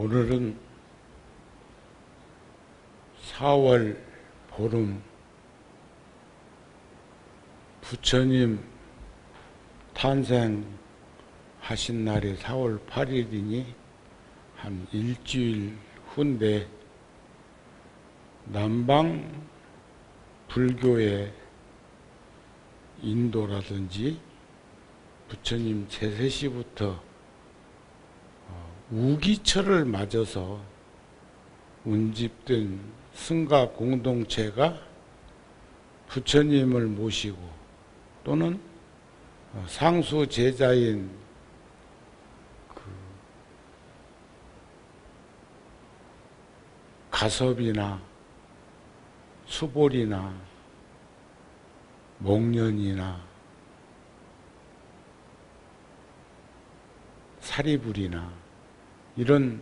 오늘은 4월 보름 부처님 탄생하신 날이 4월 8일이니 한 일주일 후인데 남방 불교의 인도라든지 부처님 제세시부터 우기철을 맞아서 운집된 승가 공동체가 부처님을 모시고 또는 상수 제자인 가섭이나 수볼이나 목련이나 사리불이나 이런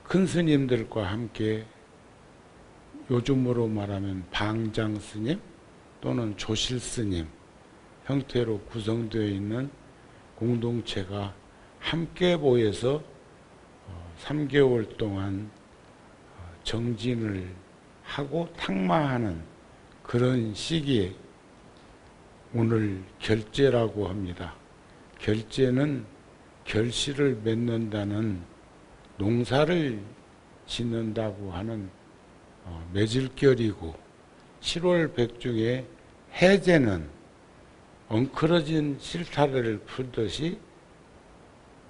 큰 스님들과 함께 요즘으로 말하면 방장스님 또는 조실스님 형태로 구성되어 있는 공동체가 함께 모여서 3개월 동안 정진을 하고 탁마하는 그런 시기에 오늘 결제라고 합니다. 결제는 결실을 맺는다는 농사를 짓는다고 하는 매질결이고 7월 백중에 해제는 엉클어진 실타래를 풀듯이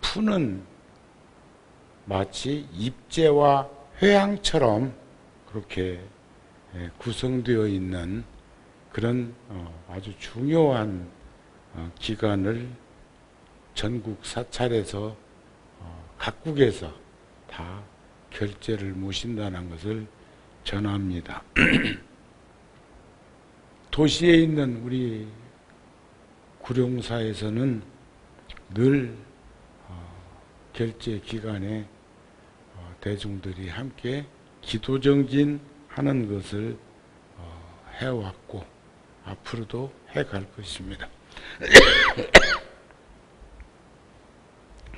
푸는 마치 입제와 회향처럼 그렇게 구성되어 있는 그런 아주 중요한 기간을 전국 사찰에서 각국에서 다 결제를 모신다는 것을 전합니다. 도시에 있는 우리 구룡사에서는 늘 결제 기간에 대중들이 함께 기도정진하는 것을 해왔고 앞으로도 해갈 것입니다.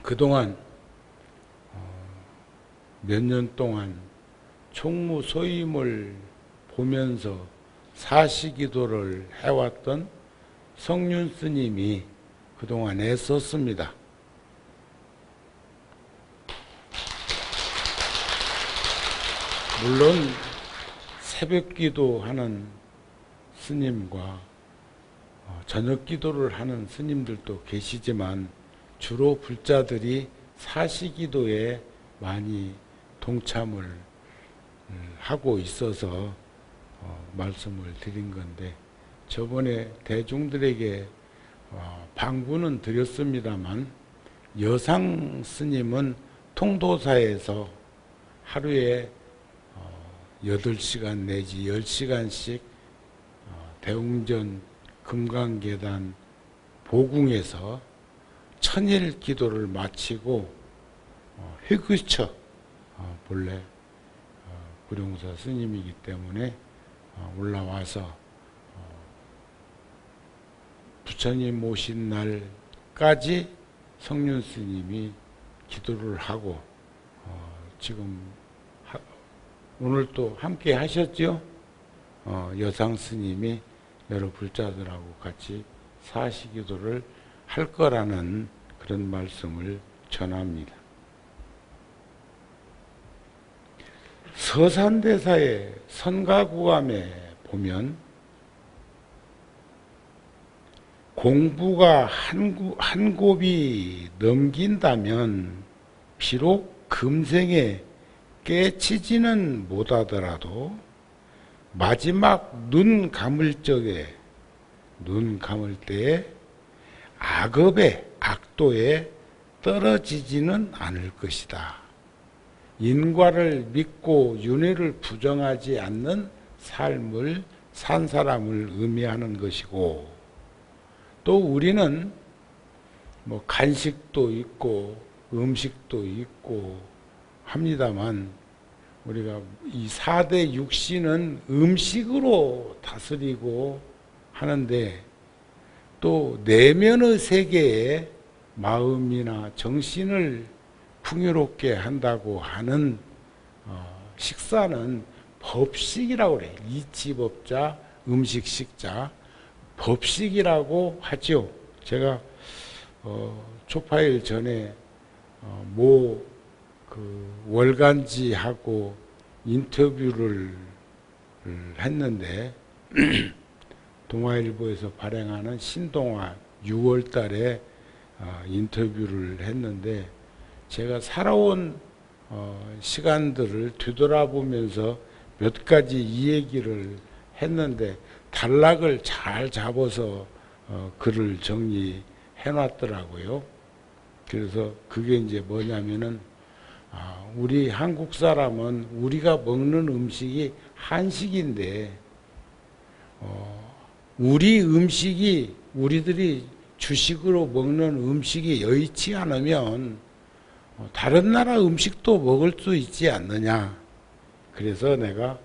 그동안 몇 년 동안 총무 소임을 보면서 사시기도를 해왔던 성륜 스님이 그동안 애썼습니다. 물론 새벽기도 하는 스님과 저녁기도를 하는 스님들도 계시지만 주로 불자들이 사시기도에 많이 동참을 하고 있어서 말씀을 드린 건데 저번에 대중들에게 방부는 드렸습니다만 여상 스님은 통도사에서 하루에 8시간 내지 10시간씩 대웅전 금강계단 보궁에서 천일 기도를 마치고 회귀처 본래 구룡사 스님이기 때문에 올라와서 부처님 모신 날까지 성륜 스님이 기도를 하고 지금 오늘 또 함께 하셨죠? 여상 스님이 여러 불자들하고 같이 사시기도를 할 거라는 그런 말씀을 전합니다. 서산대사의 선가구감에 보면 공부가 한 곱이 넘긴다면 비록 금생에 깨치지는 못하더라도 마지막 눈 감을 때에 악업의 악도에 떨어지지는 않을 것이다. 인과를 믿고 윤회를 부정하지 않는 삶을 산 사람을 의미하는 것이고 또 우리는 뭐 간식도 있고 음식도 있고 합니다만 우리가 이 4대 육신은 음식으로 다스리고 하는데 또 내면의 세계에 마음이나 정신을 풍요롭게 한다고 하는 식사는 법식이라고 그래. 이치법자, 음식식자, 법식이라고 하죠. 제가 초파일 전에 그 월간지하고 인터뷰를 했는데 동아일보에서 발행하는 신동아 6월 달에 인터뷰를 했는데 제가 살아온 시간들을 되돌아보면서 몇 가지 이 얘기를 했는데 단락을 잘 잡아서 글을 정리해 놨더라고요. 그래서 그게 이제 뭐냐면은 우리 한국 사람은 우리가 먹는 음식이 한식인데 우리 음식이 우리들이 주식으로 먹는 음식이 여의치 않으면 다른 나라 음식도 먹을 수 있지 않느냐. 그래서 내가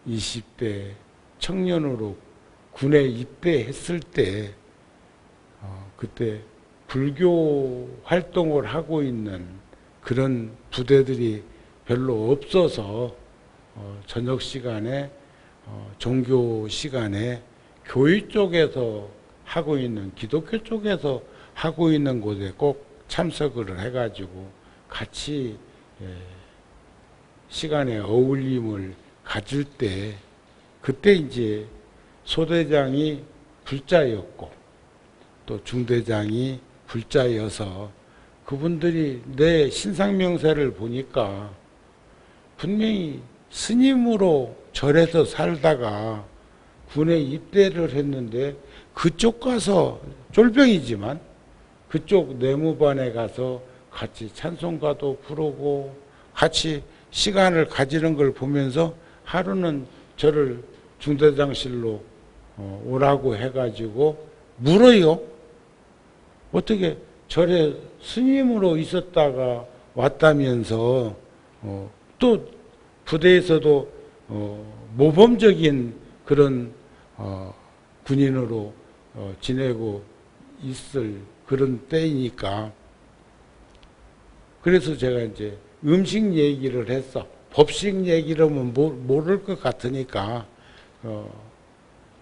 20대 청년으로 군에 입대했을 때 그때 불교 활동을 하고 있는 그런 부대들이 별로 없어서 저녁 시간에 종교 시간에 교회 쪽에서 하고 있는 기독교 쪽에서 하고 있는 곳에 꼭 참석을 해가지고 같이 시간에 어울림을 가질 때 그때 이제 소대장이 불자였고 또 중대장이 불자여서 그분들이 내 신상명세를 보니까 분명히 스님으로 절에서 살다가 군에 입대를 했는데 그쪽 가서 쫄병이지만 그쪽 내무반에 가서 같이 찬송가도 부르고 같이 시간을 가지는 걸 보면서 하루는 저를 중대장실로 오라고 해가지고 물어요. 어떻게 절에 스님으로 있었다가 왔다면서 또 부대에서도 모범적인 그런 군인으로 지내고 있을 그런 때이니까 그래서 제가 이제 음식 얘기를 했어. 법식 얘기라면 모를 것 같으니까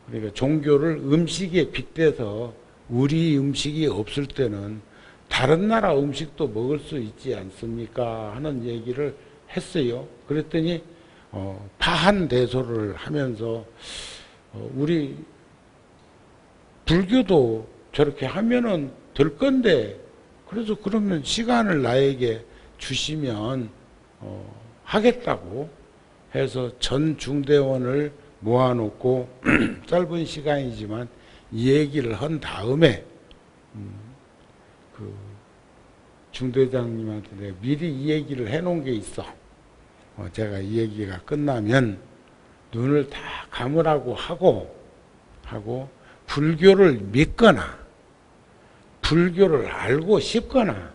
그러니까 종교를 음식에 빗대서 우리 음식이 없을 때는 다른 나라 음식도 먹을 수 있지 않습니까? 하는 얘기를 했어요. 그랬더니 파한대소를 하면서 우리 불교도 저렇게 하면은 될 건데 그래서 그러면 시간을 나에게 주시면 하겠다고 해서 전 중대원을 모아놓고 짧은 시간이지만 이 얘기를 한 다음에 그 중대장님한테 내가 미리 이 얘기를 해놓은 게 있어. 제가 이 얘기가 끝나면 눈을 다 감으라고 하고 불교를 믿거나 불교를 알고 싶거나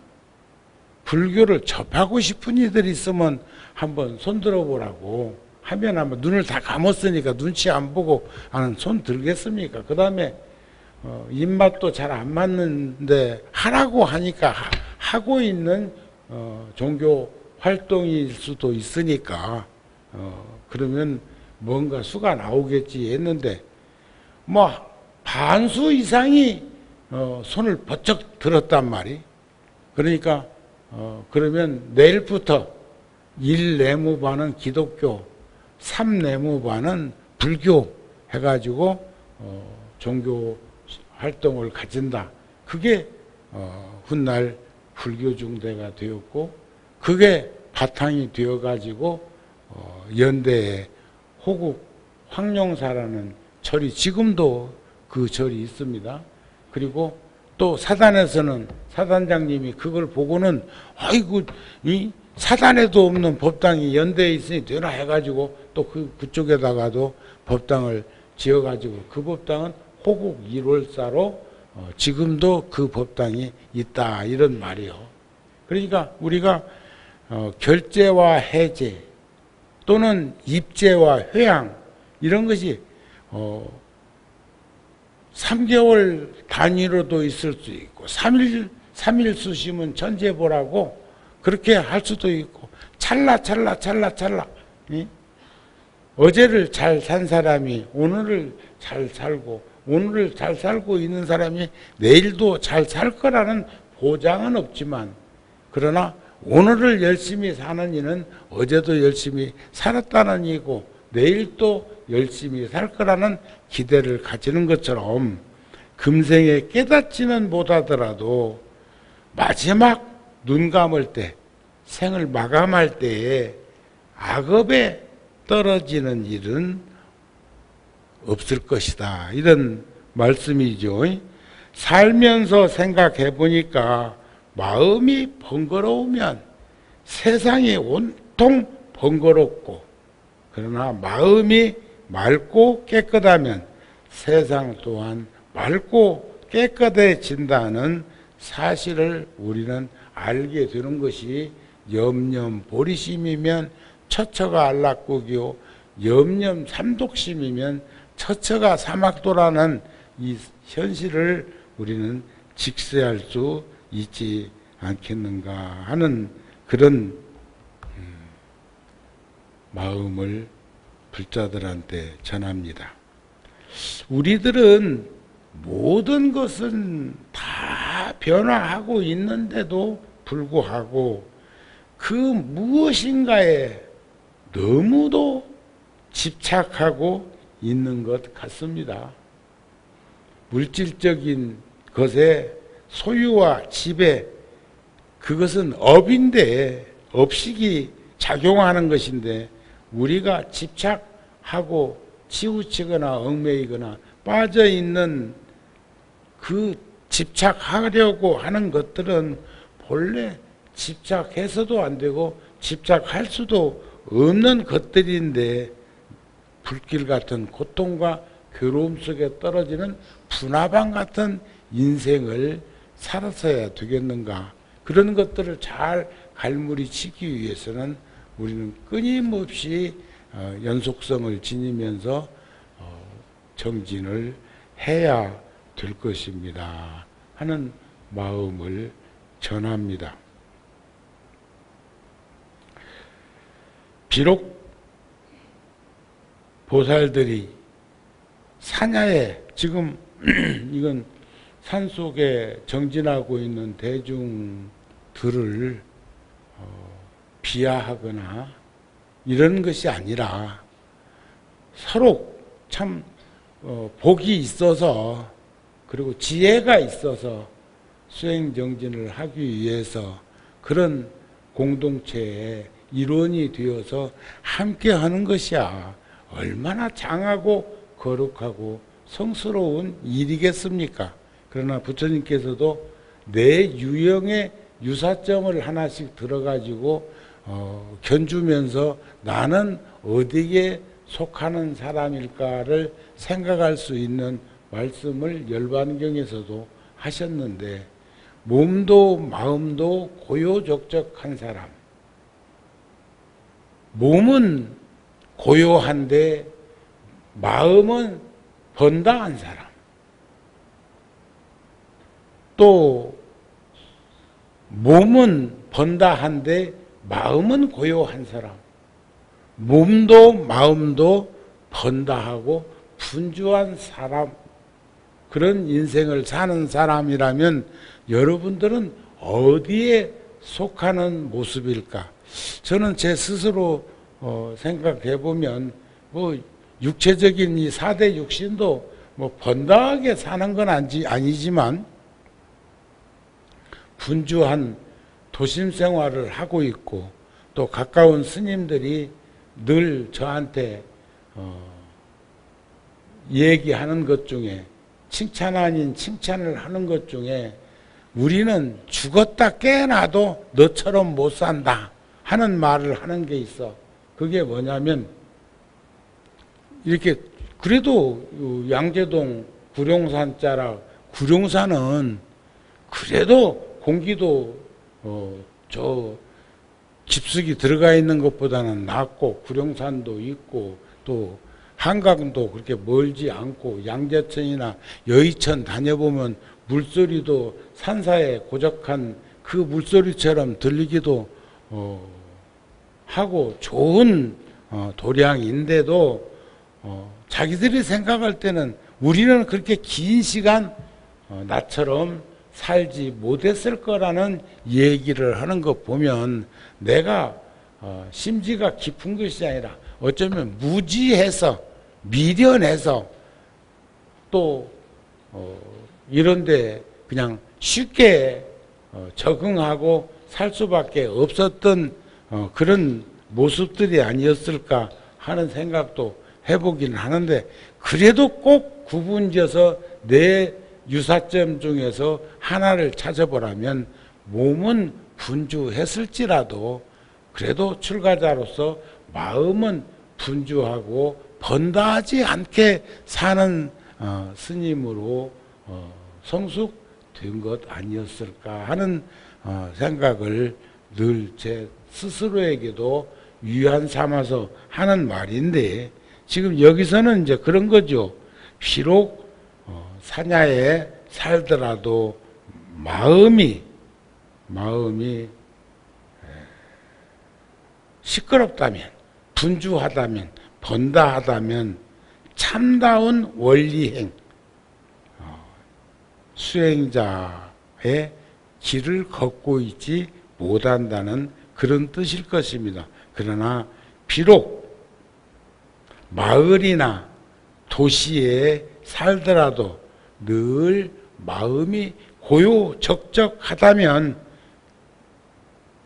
불교를 접하고 싶은 이들이 있으면 한번 손 들어보라고 하면 아마 눈을 다 감았으니까 눈치 안 보고 손 들겠습니까? 그 다음에 입맛도 잘 안 맞는데 하라고 하니까 하고 있는 종교 활동일 수도 있으니까 그러면 뭔가 수가 나오겠지 했는데 뭐 반수 이상이 손을 번쩍 들었단 말이. 그러니까 그러면 내일부터 1 내무반은 기독교, 3 내무반은 불교 해가지고 종교 활동을 가진다. 그게 훗날 불교중대가 되었고 그게 바탕이 되어가지고 연대에 호국 황룡사라는 절이 지금도 그 절이 있습니다. 그리고 또 사단에서는 사단장님이 그걸 보고는 아이고 이 사단에도 없는 법당이 연대에 있으니 되나 해가지고 또 그쪽에다가도 법당을 지어가지고 그 법당은 호국 1월사로 지금도 그 법당이 있다 이런 말이요. 그러니까 우리가 결제와 해제 또는 입제와 회양 이런 것이 3개월 단위로도 있을 수 있고 3일 수시면 천재보라고 그렇게 할 수도 있고 찰나. 예? 어제를 잘 산 사람이 오늘을 잘 살고 오늘을 잘 살고 있는 사람이 내일도 잘 살 거라는 보장은 없지만 그러나 오늘을 열심히 사는 이는 어제도 열심히 살았다는 이고 내일도 열심히 살 거라는 기대를 가지는 것처럼 금생에 깨닫지는 못하더라도 마지막 눈 감을 때 생을 마감할 때에 악업에 떨어지는 일은 없을 것이다. 이런 말씀이죠. 살면서 생각해 보니까 마음이 번거로우면 세상이 온통 번거롭고 그러나 마음이 맑고 깨끗하면 세상 또한 맑고 깨끗해진다는 사실을 우리는 알게 되는 것이 염념보리심이면 처처가 안락국이요 염념삼독심이면 처처가 사막도라는 이 현실을 우리는 직시할 수 있지 않겠는가 하는 그런 마음을 불자들한테 전합니다. 우리들은 모든 것은 다 변화하고 있는데도 불구하고 그 무엇인가에 너무도 집착하고 있는 것 같습니다. 물질적인 것의 소유와 지배, 그것은 업인데, 업식이 작용하는 것인데 우리가 집착하고 치우치거나 얽매이거나 빠져있는 그 집착하려고 하는 것들은 본래 집착해서도 안 되고 집착할 수도 없는 것들인데 불길 같은 고통과 괴로움 속에 떨어지는 분화방 같은 인생을 살았어야 되겠는가. 그런 것들을 잘 갈무리치기 위해서는 우리는 끊임없이 연속성을 지니면서 정진을 해야 될 것입니다 하는 마음을 전합니다. 비록 보살들이 산야에 지금 이건 산속에 정진하고 있는 대중들을 비하하거나 이런 것이 아니라 서로 참 복이 있어서 그리고 지혜가 있어서 수행정진을 하기 위해서 그런 공동체의 일원이 되어서 함께 하는 것이야 얼마나 장하고 거룩하고 성스러운 일이겠습니까? 그러나 부처님께서도 내 유형의 유사점을 하나씩 들어가지고 견주면서 나는 어디에 속하는 사람일까를 생각할 수 있는 말씀을 열반경에서도 하셨는데 몸도 마음도 고요적적한 사람, 몸은 고요한데 마음은 번다한 사람, 또 몸은 번다한데 마음은 고요한 사람, 몸도 마음도 번다하고 분주한 사람, 그런 인생을 사는 사람이라면 여러분들은 어디에 속하는 모습일까? 저는 제 스스로 생각해 보면 뭐 육체적인 이 4대 육신도 뭐 번다하게 사는 건 아니지만 분주한 도심 생활을 하고 있고 또 가까운 스님들이 늘 저한테 얘기하는 것 중에 칭찬 아닌 칭찬을 하는 것 중에 우리는 죽었다 깨어나도 너처럼 못 산다 하는 말을 하는 게 있어. 그게 뭐냐면 이렇게 그래도 양재동 구룡산 자락 구룡산은 그래도 공기도 저 깊숙이 들어가 있는 것보다는 낫고 구룡산도 있고 또 한강도 그렇게 멀지 않고 양재천이나 여의천 다녀보면 물소리도 산사에 고적한 그 물소리처럼 들리기도 하고 좋은 도량인데도 자기들이 생각할 때는 우리는 그렇게 긴 시간 나처럼 살지 못했을 거라는 얘기를 하는 거 보면 내가 심지가 깊은 것이 아니라 어쩌면 무지해서 미련해서 또 이런데 그냥 쉽게 적응하고 살 수밖에 없었던 그런 모습들이 아니었을까 하는 생각도 해보기는 하는데, 그래도 꼭 구분지어서 내 유사점 중에서 하나를 찾아보라면 몸은 분주했을지라도 그래도 출가자로서 마음은 분주하고 번다하지 않게 사는 스님으로 성숙된 것 아니었을까 하는 생각을 늘 제 스스로에게도 위안 삼아서 하는 말인데, 지금 여기서는 이제 그런 거죠. 비록 사냐에 살더라도 마음이 시끄럽다면, 분주하다면, 번다하다면 참다운 원리행, 수행자의 길을 걷고 있지 못한다는 그런 뜻일 것입니다. 그러나 비록 마을이나 도시에 살더라도 늘 마음이 고요적적하다면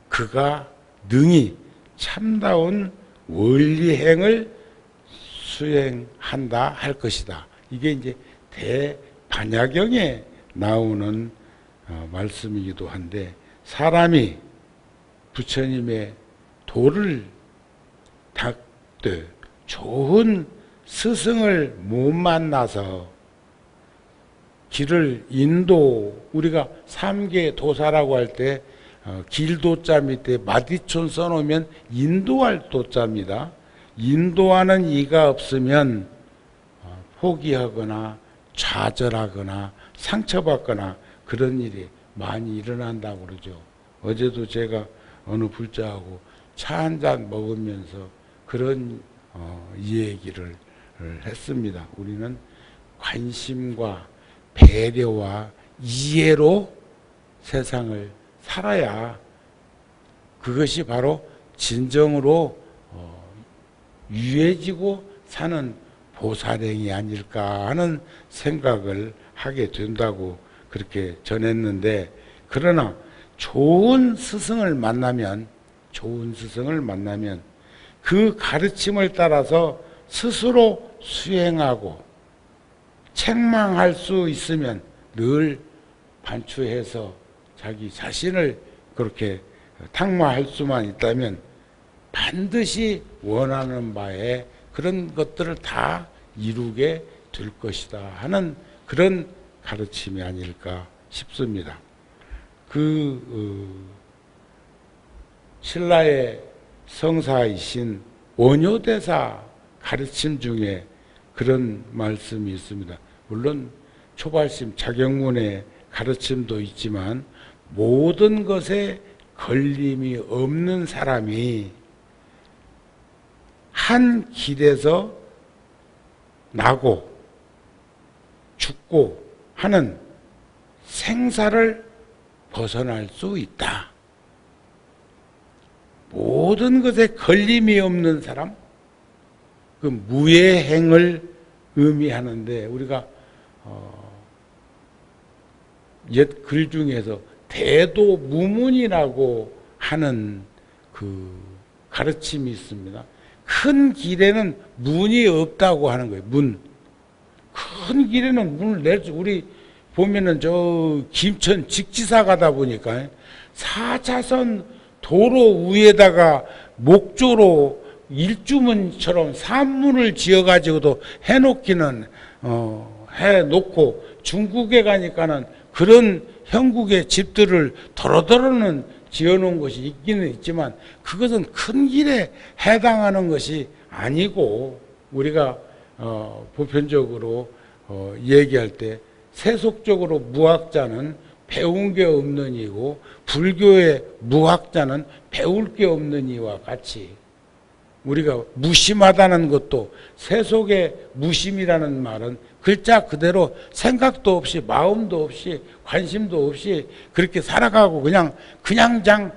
그가 능히 참다운 원리행을 수행한다 할 것이다. 이게 이제 대반야경에 나오는 말씀이기도 한데, 사람이 부처님의 도를 닦되 좋은 스승을 못 만나서 길을 우리가 삼계 도사라고 할 때 길도자 밑에 마디촌 써놓으면 인도할 도자입니다. 인도하는 이가 없으면 포기하거나 좌절하거나 상처받거나 그런 일이 많이 일어난다고 그러죠. 어제도 제가 어느 불자하고 차 한 잔 먹으면서 그런 얘기를 했습니다. 우리는 관심과 배려와 이해로 세상을 살아야 그것이 바로 진정으로 유해지고 사는 보살행이 아닐까 하는 생각을 하게 된다고 그렇게 전했는데, 그러나 좋은 스승을 만나면 그 가르침을 따라서 스스로 수행하고 책망할 수 있으면 늘 반추해서 자기 자신을 그렇게 탁마할 수만 있다면 반드시 원하는 바에 그런 것들을 다 이루게 될 것이다 하는 그런 가르침이 아닐까 싶습니다. 신라의 성사이신 원효대사 가르침 중에 그런 말씀이 있습니다. 물론 초발심 자경문의 가르침도 있지만 모든 것에 걸림이 없는 사람이 한 길에서 나고 죽고 하는 생사를 벗어날 수 있다. 모든 것에 걸림이 없는 사람, 그 무예행을 의미하는데, 우리가 옛 글 중에서 대도무문이라고 하는 그 가르침이 있습니다. 큰 길에는 문이 없다고 하는 거예요. 큰 길에는 문을 낼수, 우리 보면은 저 김천 직지사 가다 보니까 4차선 도로 위에다가 목조로 일주문처럼 산문을 지어가지고도 해놓고 중국에 가니까는 그런 형국의 집들을 도로도로는 지어놓은 것이 있기는 있지만 그것은 큰 길에 해당하는 것이 아니고, 우리가 보편적으로 얘기할 때 세속적으로 무학자는 배운 게 없는 이고 불교의 무학자는 배울 게 없는 이와 같이 우리가 무심하다는 것도 세속의 무심이라는 말은 글자 그대로 생각도 없이 마음도 없이 관심도 없이 그렇게 살아가고 그냥장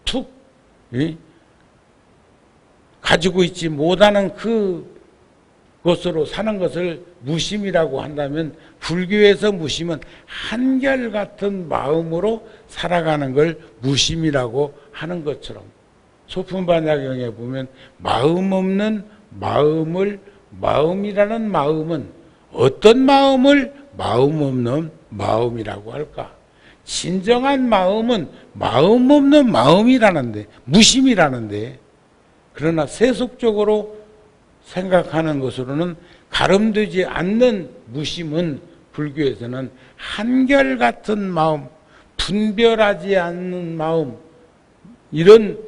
툭 가지고 있지 못하는 그것으로 사는 것을 무심이라고 한다면 불교에서 무심은 한결같은 마음으로 살아가는 걸 무심이라고 하는 것처럼 소품반야경에 보면 마음 없는 마음을 마음이라는 마음은 어떤 마음을 마음 없는 마음이라고 할까? 진정한 마음은 마음 없는 마음이라는데 무심이라는데 그러나 세속적으로 생각하는 것으로는 가름되지 않는 무심은 불교에서는 한결같은 마음, 분별하지 않는 마음, 이런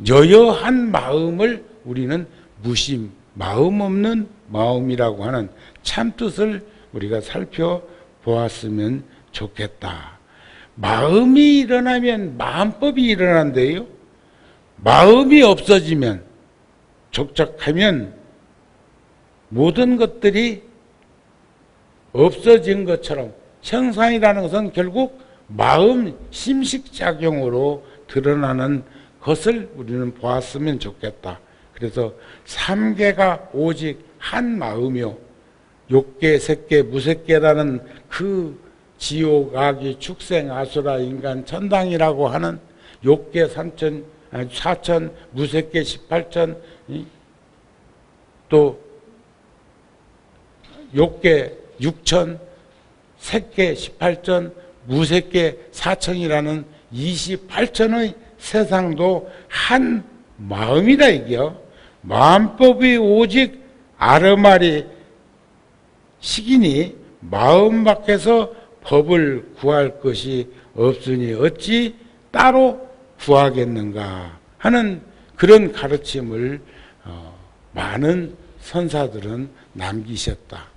여여한 마음을 우리는 무심, 마음 없는 마음이라고 하는 참뜻을 우리가 살펴보았으면 좋겠다. 마음이 일어나면 마음법이 일어난대요. 마음이 없어지면, 적적하면 모든 것들이 없어진 것처럼 형상이라는 것은 결국 마음 심식작용으로 드러나는 것을 우리는 보았으면 좋겠다. 그래서 삼계가 오직 한 마음이요 욕계, 색계, 무색계라는 그 지옥, 악이, 축생, 아수라, 인간, 천당이라고 하는 욕계 4천, 무색계 18천, 또 욕계 6천, 색계 18천, 무색계 4천이라는 28천의 세상도 한 마음이다 이게요. 마음법이 오직 아르마리 식이니 마음 밖에서 법을 구할 것이 없으니 어찌 따로 구하겠는가 하는 그런 가르침을 많은 선사들은 남기셨다.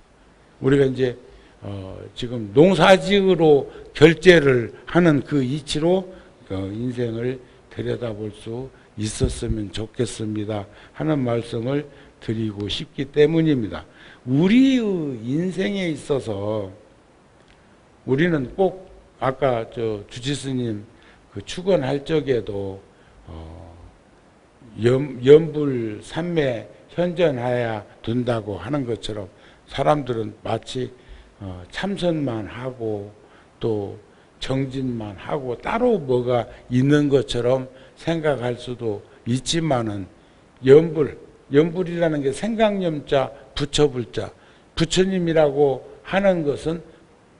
우리가 이제 지금 농사지으로 결제를 하는 그 이치로 인생을 들여다볼 수 있었으면 좋겠습니다 하는 말씀을 드리고 싶기 때문입니다. 우리의 인생에 있어서 우리는 꼭 아까 주지스님 그 축원할 적에도 염불 삼매 현전하여야 된다고 하는 것처럼 사람들은 마치 참선만 하고 또 정진만 하고 따로 뭐가 있는 것처럼 생각할 수도 있지만은 염불이라는 게 생강염자 부처불자 부처님이라고 하는 것은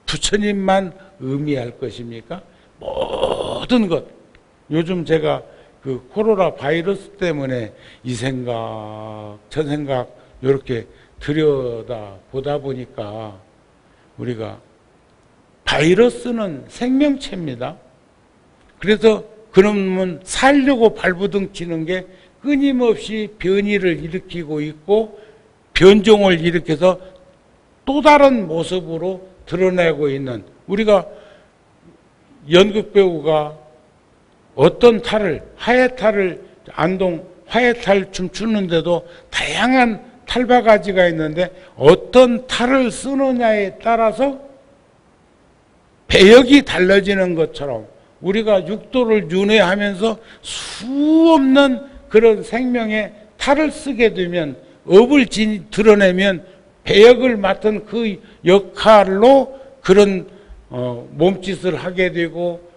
부처님만 의미할 것입니까? 모든 것 요즘 제가 그 코로나 바이러스 때문에 이 생각 저 생각 이렇게 들여다 보다 보니까 우리가 바이러스는 생명체입니다. 그래서 그놈은 살려고 발버둥 치는 게 끊임없이 변이를 일으키고 있고 변종을 일으켜서 또 다른 모습으로 드러내고 있는 우리가 연극배우가 어떤 탈을 하회탈을 안동 하회탈 춤추는데도 다양한 탈바가지가 있는데 어떤 탈을 쓰느냐에 따라서 배역이 달라지는 것처럼 우리가 육도를 윤회하면서 수없는 그런 생명의 탈을 쓰게 되면 업을 드러내면 배역을 맡은 그 역할로 그런 몸짓을 하게 되고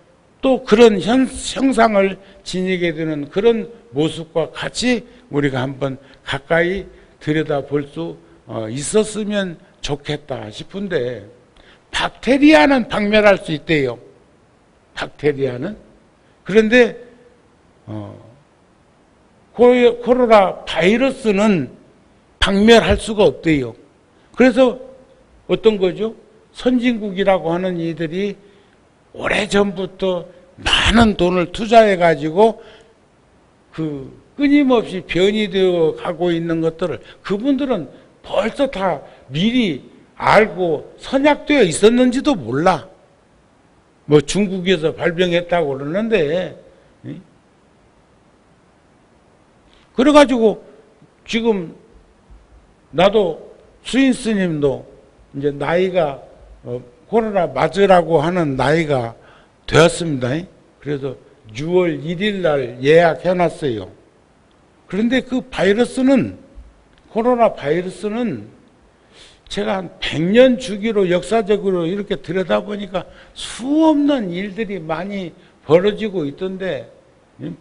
또 그런 형상을 지니게 되는 그런 모습과 같이 우리가 한번 가까이 들여다볼 수 있었으면 좋겠다 싶은데 박테리아는 박멸할 수 있대요. 박테리아는. 그런데 코로나 바이러스는 박멸할 수가 없대요. 그래서 어떤 거죠? 선진국이라고 하는 이들이 오래전부터 많은 돈을 투자해 가지고 그 끊임없이 변이되어 가고 있는 것들을 그분들은 벌써 다 미리 알고 선약되어 있었는지도 몰라. 뭐 중국에서 발병했다고 그러는데, 그래가지고 지금 나도 수인 스님도 이제 나이가 코로나 맞으라고 하는 나이가 되었습니다. 그래서 6월 1일 날 예약해놨어요. 그런데 그 바이러스는, 코로나 바이러스는 제가 한 100년 주기로 역사적으로 이렇게 들여다보니까 수없는 일들이 많이 벌어지고 있던데,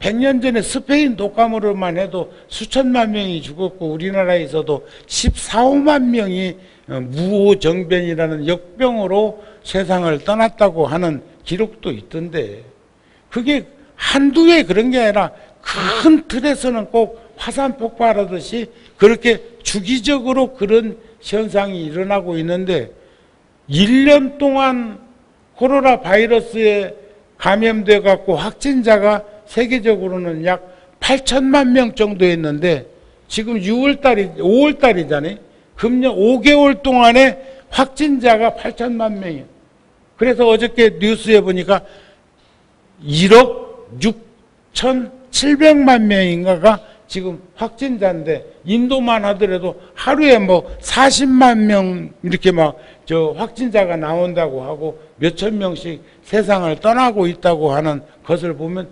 100년 전에 스페인 독감으로만 해도 수천만 명이 죽었고, 우리나라에서도 14, 5만 명이 무호정변이라는 역병으로 세상을 떠났다고 하는 기록도 있던데, 그게 한두 해 그런 게 아니라 큰 틀에서는 꼭 화산 폭발하듯이 그렇게 주기적으로 그런 현상이 일어나고 있는데, 1년 동안 코로나 바이러스에 감염돼 갖고 확진자가 세계적으로는 약 8천만 명 정도 했는데, 지금 5월달이잖아요. 금년 5개월 동안에 확진자가 8천만 명이에요. 그래서 어저께 뉴스에 보니까 1억 6,700만 명인가가 지금 확진자인데, 인도만 하더라도 하루에 뭐 40만 명 이렇게 막 확진자가 나온다고 하고 몇천 명씩 세상을 떠나고 있다고 하는 것을 보면,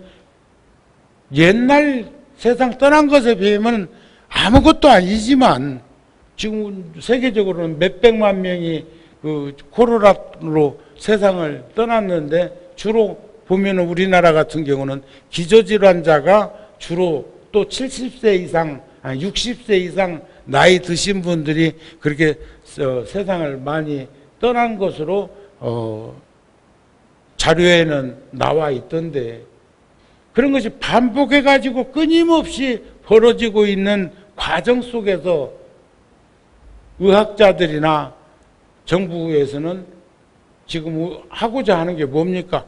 옛날 세상 떠난 것에 비하면 아무것도 아니지만, 지금 세계적으로는 몇백만 명이 그 코로나로 세상을 떠났는데, 주로 보면은 우리나라 같은 경우는 기저질환자가 주로 또 70세 이상, 60세 이상 나이 드신 분들이 그렇게 세상을 많이 떠난 것으로 자료에는 나와 있던데, 그런 것이 반복해가지고 끊임없이 벌어지고 있는 과정 속에서 의학자들이나 정부에서는 지금 하고자 하는 게 뭡니까?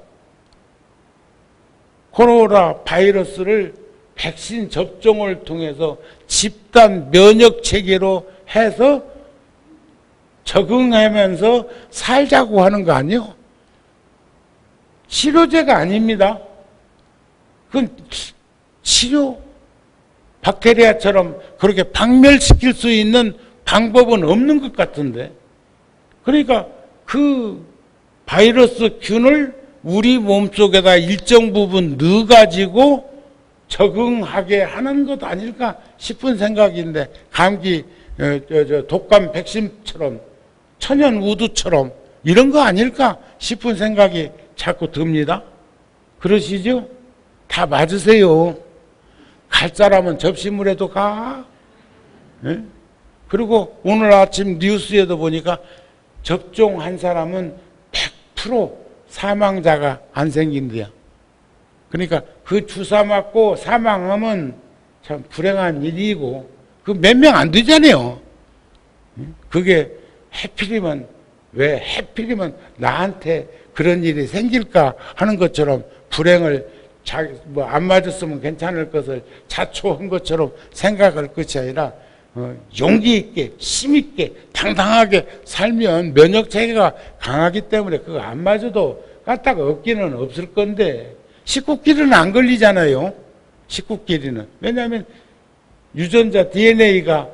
코로나 바이러스를 백신 접종을 통해서 집단 면역 체계로 해서 적응하면서 살자고 하는 거 아니요? 치료제가 아닙니다. 그건 치료, 박테리아처럼 그렇게 박멸시킬 수 있는 방법은 없는 것 같은데, 그러니까 그 바이러스 균을 우리 몸속에다 일정 부분 넣어가지고 적응하게 하는 것 아닐까 싶은 생각인데, 감기, 독감 백신처럼, 천연 우두처럼 이런 거 아닐까 싶은 생각이 자꾸 듭니다. 그러시죠? 다 맞으세요. 갈 사람은 접시물에도 가. 네? 그리고 오늘 아침 뉴스에도 보니까 접종한 사람은 100% 사망자가 안 생긴대요. 그러니까 그 주사 맞고 사망하면 참 불행한 일이고, 그 몇 명 안 되잖아요. 그게 왜 해필이면 나한테 그런 일이 생길까 하는 것처럼, 불행을 안 맞았으면 괜찮을 것을 자초한 것처럼 생각할 것이 아니라, 용기 있게, 힘 있게, 당당하게 살면 면역 체계가 강하기 때문에 그거 안 맞아도 까딱 없기는 없을 건데, 식구끼리는 안 걸리잖아요. 식구끼리는. 왜냐하면 유전자 DNA가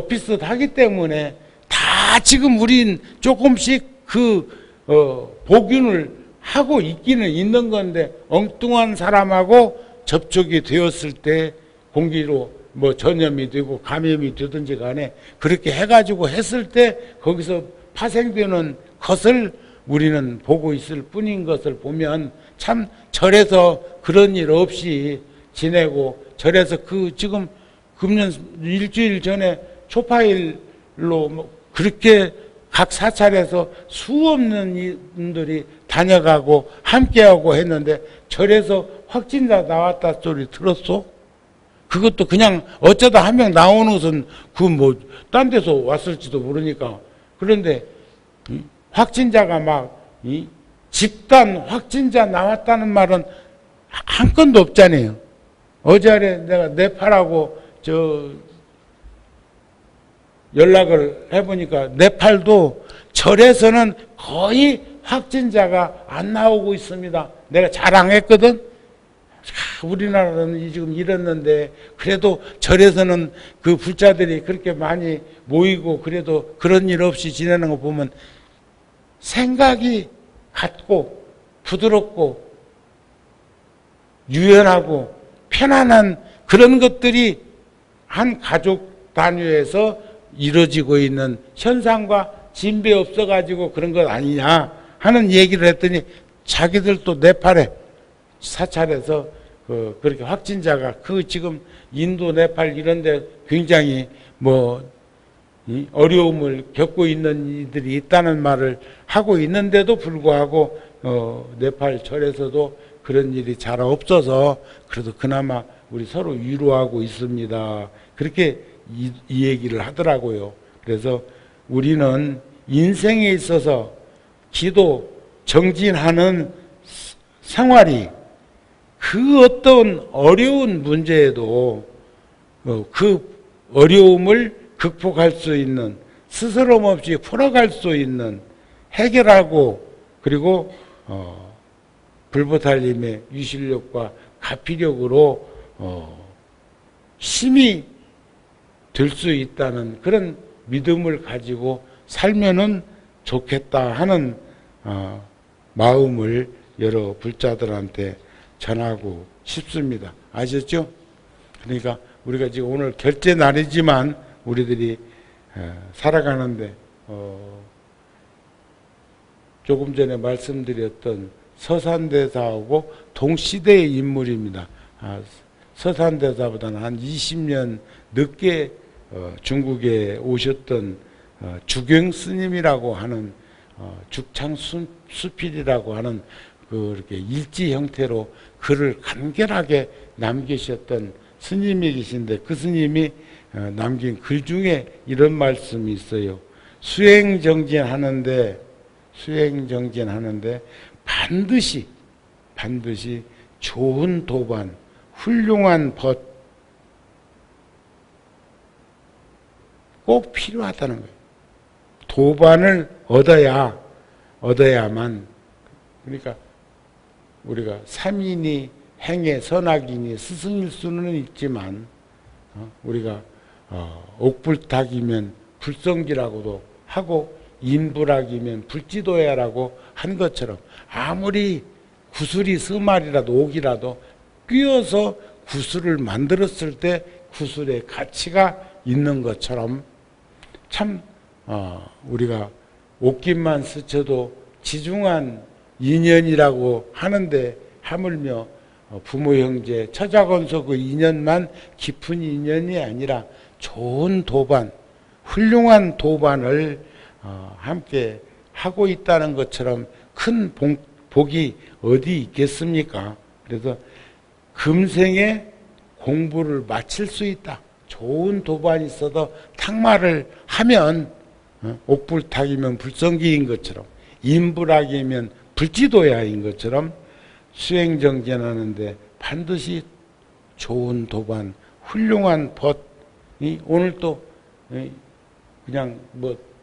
비슷하기 때문에 다 지금 우린 조금씩 복균을 하고 있기는 있는 건데, 엉뚱한 사람하고 접촉이 되었을 때 공기로 뭐 전염이 되고 감염이 되든지 간에 그렇게 해가지고 했을 때 거기서 파생되는 것을 우리는 보고 있을 뿐인 것을 보면, 참 절에서 그런 일 없이 지내고, 절에서 지금 금년 일주일 전에 초파일로 그렇게 각 사찰에서 수없는 분들이 다녀가고 함께하고 했는데, 절에서 확진자 나왔다 소리 들었어? 그것도 그냥 어쩌다 한 명 나오는 것은 딴 데서 왔을지도 모르니까. 그런데 확진자가 집단 확진자 나왔다는 말은 한 건도 없잖아요. 어제 내가 네팔하고 연락을 해보니까 네팔도 절에서는 거의 확진자가 안 나오고 있습니다. 내가 자랑했거든. 우리나라는 지금 이랬는데 그래도 절에서는 그 불자들이 그렇게 많이 모이고 그래도 그런 일 없이 지내는 거 보면 생각이 같고 부드럽고 유연하고 편안한 그런 것들이 한 가족 단위에서 이루어지고 있는 현상과 진배 없어가지고 그런 것 아니냐 하는 얘기를 했더니 자기들도 네팔에 사찰에서 그렇게 확진자가 지금 인도, 네팔 이런데 굉장히 어려움을 겪고 있는 이들이 있다는 말을 하고 있는데도 불구하고 네팔 절에서도 그런 일이 잘 없어서 그래도 그나마 우리 서로 위로하고 있습니다. 그렇게 이 얘기를 하더라고요. 그래서 우리는 인생에 있어서 기도, 정진하는 생활이 그 어떤 어려운 문제에도 그 어려움을 극복할 수 있는 스스럼 없이 풀어갈 수 있는 해결하고 그리고 불보살님의 유실력과 가피력으로 힘이 될 수 있다는 그런 믿음을 가지고 살면은 좋겠다 하는 마음을 여러 불자들한테 전하고 싶습니다. 아셨죠? 그러니까 우리가 지금 오늘 결제 날이지만 우리들이 살아가는데 조금 전에 말씀드렸던 서산대사하고 동시대의 인물입니다. 서산대사보다는 한 20년 늦게 중국에 오셨던 주경 스님이라고 하는 죽창수필이라고 하는 그렇게 일지 형태로 글을 간결하게 남기셨던 스님이 계신데 그 스님이 남긴 글 중에 이런 말씀이 있어요. 수행정진하는데 반드시 좋은 도반, 훌륭한 벗 꼭 필요하다는 거예요. 도반을 얻어야만 그러니까 우리가 삼인이 행에 선악이니 스승일 수는 있지만 우리가 옥불탁이면 불성기라고도 하고 인불학이면 불지도야라고 한 것처럼 아무리 구슬이 스말이라도 옥이라도 끼워서 구슬을 만들었을 때 구슬의 가치가 있는 것처럼 참 우리가 옷깃만 스쳐도 지중한 인연이라고 하는데 하물며 부모 형제 처자건서 그 인연만 깊은 인연이 아니라 좋은 도반 훌륭한 도반을 함께 하고 있다는 것처럼 큰 복이 어디 있겠습니까? 그래서 금생에 공부를 마칠 수 있다. 좋은 도반이 있어도 탁말을 하면 옥불탁이면 불성기인 것처럼 인불학이면 불지도야인 것처럼 수행정진하는데 반드시 좋은 도반, 훌륭한 벗이 오늘 또 그냥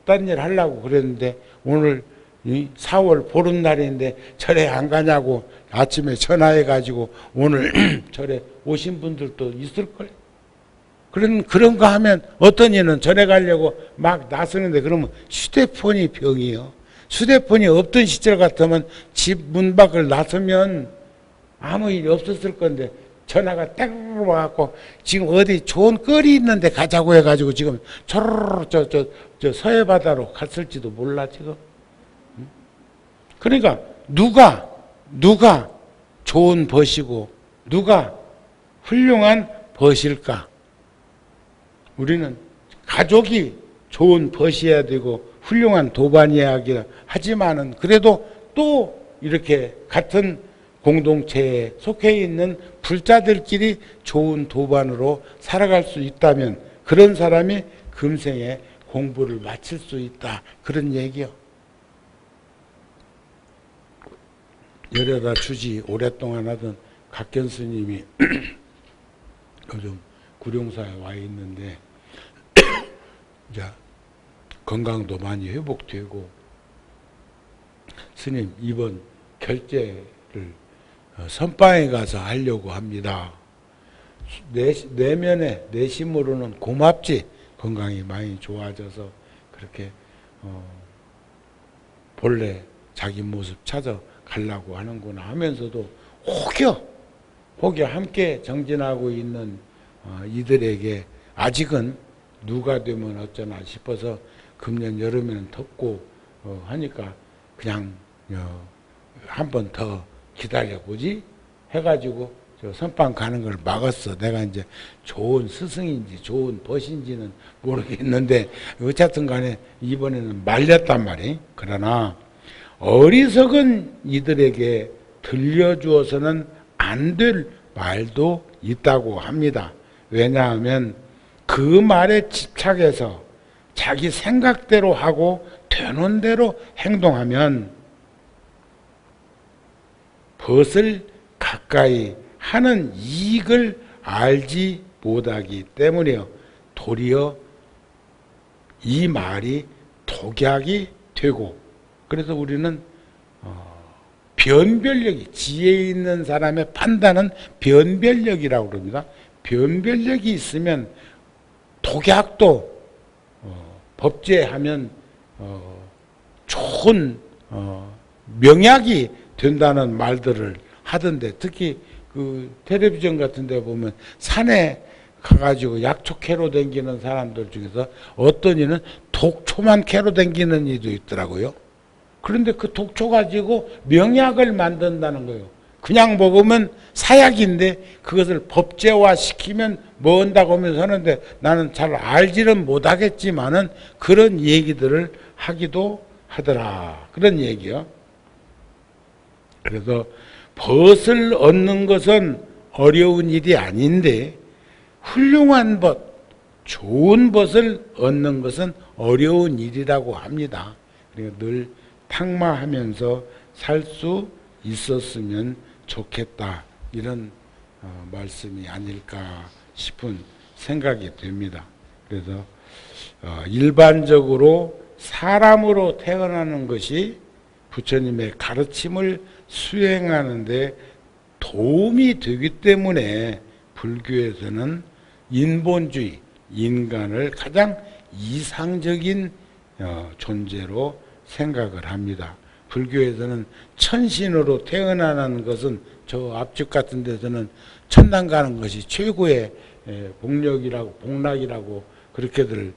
딴 일 하려고 그랬는데 오늘 4월 보름날인데 절에 안 가냐고 아침에 전화해가지고 오늘 절에 오신 분들도 있을걸. 그런 거 하면 어떤 이는 절에 가려고 막 나서는데 그러면 휴대폰이 병이요. 휴대폰이 없던 시절 같으면 집 문 밖을 나서면 아무 일이 없었을 건데 전화가 딱 와갖고 지금 어디 좋은 거리 있는데 가자고 해가지고 지금 저르르 저 서해바다로 갔을지도 몰라 지금. 그러니까 누가 좋은 벗이고 누가 훌륭한 벗일까? 우리는 가족이 좋은 벗이어야 되고 훌륭한 도반이어야 하지만은 그래도 또 이렇게 같은 공동체에 속해 있는 불자들끼리 좋은 도반으로 살아갈 수 있다면 그런 사람이 금생에 공부를 마칠 수 있다. 그런 얘기요. 열애다 주지 오랫동안 하던 각견 스님이 요즘 구룡사에 와 있는데 이제 건강도 많이 회복되고, 스님 이번 결제를 선방에 가서 하려고 합니다. 내면에 내심으로는 고맙지, 건강이 많이 좋아져서 그렇게 본래 자기 모습 찾아가려고 하는구나 하면서도 혹여 함께 정진하고 있는 이들에게 아직은 누가 되면 어쩌나 싶어서 금년 여름에는 덥고 하니까 그냥 한 번 더 기다려보지 해가지고 저 선방 가는 걸 막았어. 내가 이제 좋은 스승인지 좋은 벗인지는 모르겠는데 어쨌든 간에 이번에는 말렸단 말이에요. 그러나 어리석은 이들에게 들려주어서는 안 될 말도 있다고 합니다. 왜냐하면 그 말에 집착해서 자기 생각대로 하고 되는 대로 행동하면 벗을 가까이 하는 이익을 알지 못하기 때문이요. 도리어 이 말이 독약이 되고, 그래서 우리는 변별력이, 지혜 있는 사람의 판단은 변별력이라고 그럽니다. 변별력이 있으면 독약도 법제하면 좋은 명약이 된다는 말들을 하던데, 특히 그 텔레비전 같은 데 보면 산에 가가지고 약초 캐러 다니는 사람들 중에서 어떤 이는 독초만 캐러 다니는 이도 있더라고요. 그런데 그 독초 가지고 명약을 만든다는 거예요. 그냥 먹으면 사약인데 그것을 법제화 시키면 먹는다고 하면서 하는데, 나는 잘 알지는 못하겠지만은 그런 얘기들을 하기도 하더라. 그런 얘기요. 그래서 벗을 얻는 것은 어려운 일이 아닌데 훌륭한 벗, 좋은 벗을 얻는 것은 어려운 일이라고 합니다. 그러니까 늘 탁마하면서 살 수 있었으면 좋겠다, 이런 말씀이 아닐까 싶은 생각이 됩니다. 그래서 일반적으로 사람으로 태어나는 것이 부처님의 가르침을 수행하는 데 도움이 되기 때문에 불교에서는 인본주의, 인간을 가장 이상적인 존재로 생각을 합니다. 불교에서는 천신으로 태어나는 것은, 저 앞집 같은 데서는 천당 가는 것이 최고의 복력이라고, 복락이라고 그렇게들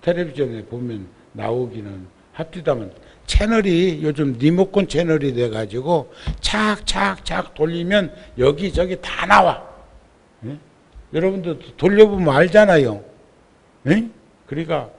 텔레비전에 보면 나오기는 합디다만, 채널이 요즘 리모컨 채널이 돼가지고 착착착 돌리면 여기저기 다 나와. 예? 여러분도 돌려보면 알잖아요. 예? 그러니까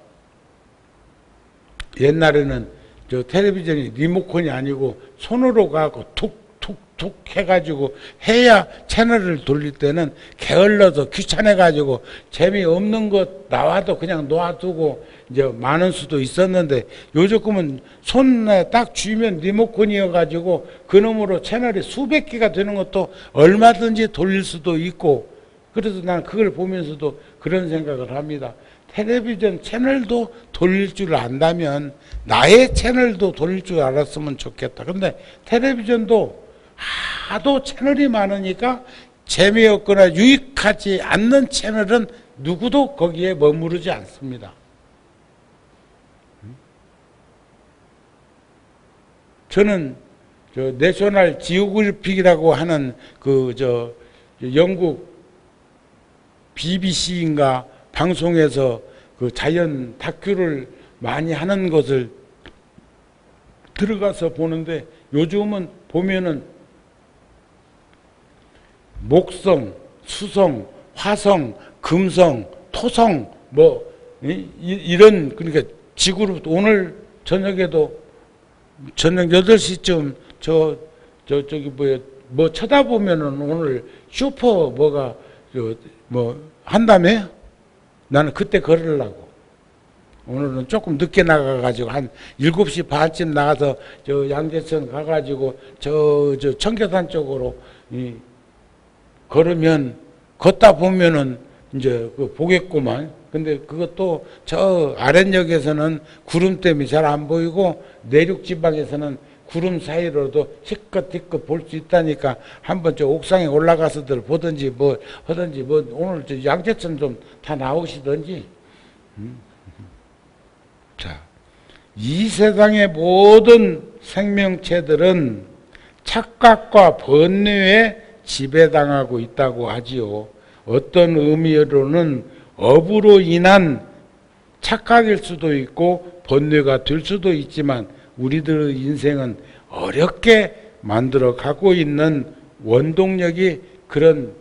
옛날에는 저 텔레비전이 리모컨이 아니고 손으로 가고 툭툭툭 해가지고 해야 채널을 돌릴 때는 게을러서 귀찮아가지고 재미없는 것 나와도 그냥 놓아두고 이제 많은 수도 있었는데, 요즘은 손에 딱 쥐면 리모컨이어가지고 그놈으로 채널이 수백 개가 되는 것도 얼마든지 돌릴 수도 있고, 그래서 난 그걸 보면서도 그런 생각을 합니다. 텔레비전 채널도 돌릴 줄 안다면 나의 채널도 돌릴 줄 알았으면 좋겠다. 그런데 텔레비전도 하도 채널이 많으니까 재미없거나 유익하지 않는 채널은 누구도 거기에 머무르지 않습니다. 저는 저 내셔널 지오그래픽이라고 하는 영국 BBC인가 방송에서 그 자연 다큐를 많이 하는 것을 들어가서 보는데, 요즘은 보면은 목성, 수성, 화성, 금성, 토성, 이런, 그러니까 지구로, 오늘 저녁에도 저녁 8시쯤 저기 쳐다보면은 오늘 슈퍼 한다며? 나는 그때 걸으려고. 오늘은 조금 늦게 나가가지고 한 7시 반쯤 나가서 저 양재천 가가지고 저 청계산 쪽으로 걸으면, 걷다 보면은 이제 그 보겠구만. 근데 그것도 저 아랫역에서는 구름 때문에 잘 안 보이고 내륙 지방에서는 구름 사이로도 희끗희끗 볼 수 있다니까 한번 저 옥상에 올라가서들 보든지 뭐 하든지 뭐 오늘 저 양재천 좀 다 나오시든지. 자, 이 세상의 모든 생명체들은 착각과 번뇌에 지배당하고 있다고 하지요. 어떤 의미로는 업으로 인한 착각일 수도 있고 번뇌가 될 수도 있지만 우리들의 인생은 어렵게 만들어 가고 있는 원동력이 그런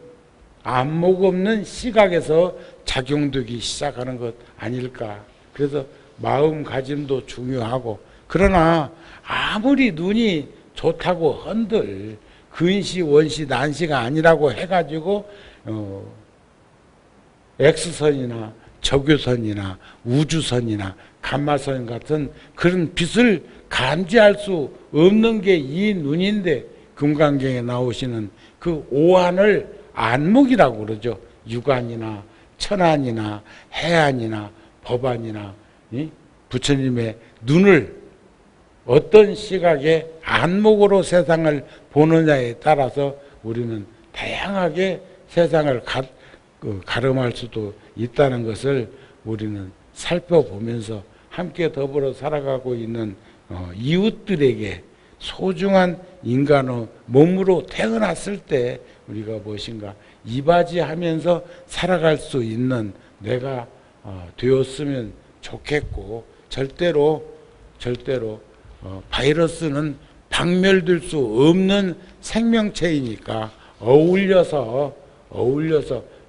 안목 없는 시각에서 작용되기 시작하는 것 아닐까. 그래서 마음가짐도 중요하고, 그러나 아무리 눈이 좋다고 한들 근시 원시 난시가 아니라고 해가지고 X선이나 적유선이나 우주선이나 감마선 같은 그런 빛을 감지할 수 없는 게 이 눈인데, 금강경에 나오시는 그 오한을 안목이라고 그러죠. 유관이나 천안이나 해안이나 법안이나 부처님의 눈을 어떤 시각의 안목으로 세상을 보느냐에 따라서 우리는 다양하게 세상을 가름할 수도 있다는 것을 우리는 살펴보면서 함께 더불어 살아가고 있는 이웃들에게 소중한 인간의 몸으로 태어났을 때 우리가 무엇인가 이바지하면서 살아갈 수 있는 내가 되었으면 좋겠고, 절대로 바이러스는 박멸될 수 없는 생명체이니까 어울려서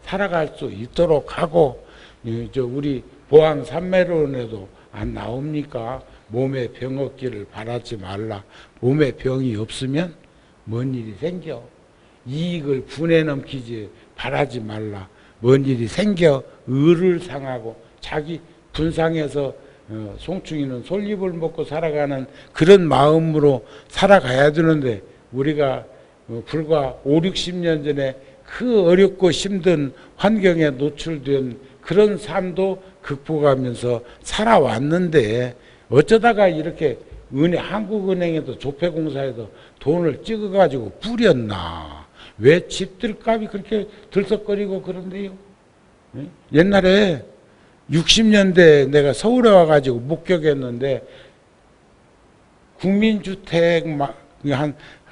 살아갈 수 있도록 하고, 우리 보안 삼매론에도 안 나옵니까? 몸에 병 없기를 바라지 말라. 몸에 병이 없으면 뭔 일이 생겨? 이익을 분에 넘기지 바라지 말라. 뭔 일이 생겨? 의를 상하고 자기 분상해서 송충이는 솔잎을 먹고 살아가는 그런 마음으로 살아가야 되는데, 우리가 불과 5, 60년 전에 그 어렵고 힘든 환경에 노출된 그런 삶도 극복하면서 살아왔는데, 어쩌다가 이렇게 한국은행에도 조폐공사에도 돈을 찍어가지고 뿌렸나? 왜 집들값이 그렇게 들썩거리고 그런데요? 옛날에 60년대 내가 서울에 와가지고 목격했는데, 국민주택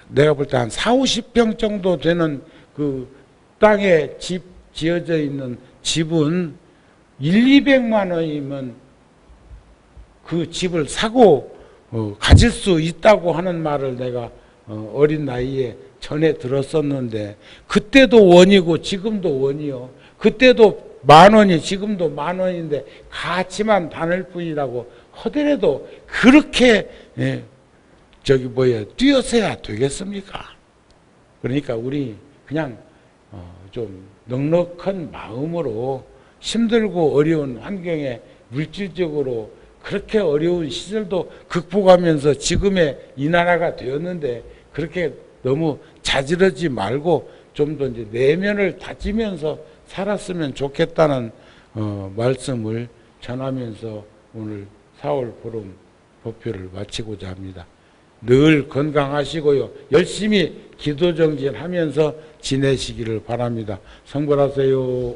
내가 볼 때 한 40, 50평 정도 되는 그 땅에 집 지어져 있는 집은 1, 200만 원이면 그 집을 사고 가질 수 있다고 하는 말을 내가 어린 나이에 전에 들었었는데, 그때도 원이고 지금도 원이요. 그때도 10,000원이 지금도 10,000원인데 가치만 다를 뿐이라고 하더라도 그렇게 뛰어서야 되겠습니까? 그러니까 우리 그냥 좀 넉넉한 마음으로 힘들고 어려운 환경에 물질적으로 그렇게 어려운 시절도 극복하면서 지금의 이 나라가 되었는데, 그렇게 너무 자지러지 말고 좀 더 이제 내면을 다지면서 살았으면 좋겠다는 말씀을 전하면서 오늘 4월 보름 법회를 마치고자 합니다. 늘 건강하시고요. 열심히 기도 정진하면서 지내시기를 바랍니다. 성불하세요.